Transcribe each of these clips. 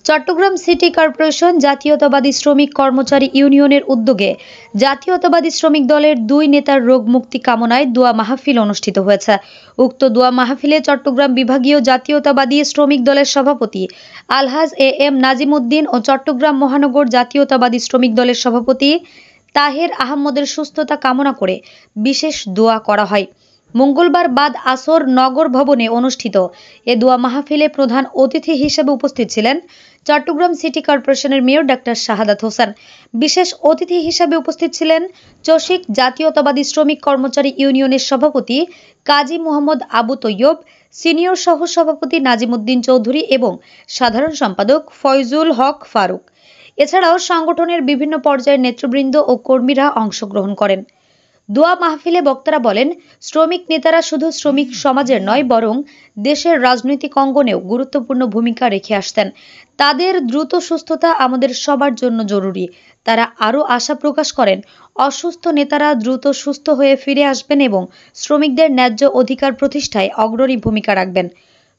Chittagong city corporation জাতীয়তাবাদী শ্রমিক কর্মচারী ইউনিয়নের উদ্যোগে জাতীয়তাবাদী শ্রমিক দলের দুই নেতার রোগ মুক্তি কামনায় দোয়া মাহফিল অনুষ্ঠিত হয়েছে। উক্ত দোয়া মাহফিলে চট্টগ্রাম বিভাগীয় জাতীয়তাবাদী শ্রমিক দলের সভাপতি আলহাজ এম নাজিম উদ্দিন ও চট্টগ্রাম মহানগর জাতীয়তাবাদী শ্রমিক দলের সভাপতি তাহের আহমদের সুস্থতা কামনা করে বিশেষ দোয়া করা হয়। মঙ্গলবার বাদ আসর নগর ভবনে অনুষ্ঠিত এ দোয়া মাহফিলে প্রধান অতিথি হিসেবে উপস্থিত ছিলেন চট্টগ্রাম সিটি কর্পোরেশনের মেয়র ডাক্তার শাহাদাত হোসেন। বিশেষ অতিথি হিসেবে উপস্থিত ছিলেন চসিক জাতীয়তাবাদী শ্রমিক কর্মচারী ইউনিয়নের সভাপতি কাজী মোহাম্মদ আবু তৈয়ব, সিনিয়র সহ সভাপতি নাজিম উদ্দিন চৌধুরী এবং সাধারণ সম্পাদক ফয়জুল হক ফারুক। এছাড়াও সংগঠনের বিভিন্ন পর্যায়ের নেতৃবৃন্দ ও কর্মীরা অংশগ্রহণ করেন। দোয়া মাহফিলে বক্তারা বলেন, শ্রমিক নেতারা শুধু শ্রমিক সমাজের নয় বরং দেশের রাজনৈতিক অঙ্গনেও গুরুত্বপূর্ণ ভূমিকা রেখে আসতেন। তাদের দ্রুত সুস্থতা আমাদের সবার জন্য জরুরি। তারা আরও আশা প্রকাশ করেন, অসুস্থ নেতারা দ্রুত সুস্থ হয়ে ফিরে আসবেন এবং শ্রমিকদের ন্যায্য অধিকার প্রতিষ্ঠায় অগ্রণী ভূমিকা রাখবেন।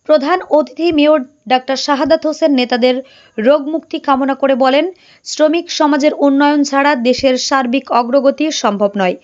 প্রধান অতিথি মেয়র ডাক্তার শাহাদাত হোসেন নেতাদের রোগ মুক্তি কামনা করে বলেন, শ্রমিক সমাজের উন্নয়ন ছাড়া দেশের সার্বিক অগ্রগতি সম্ভব নয়।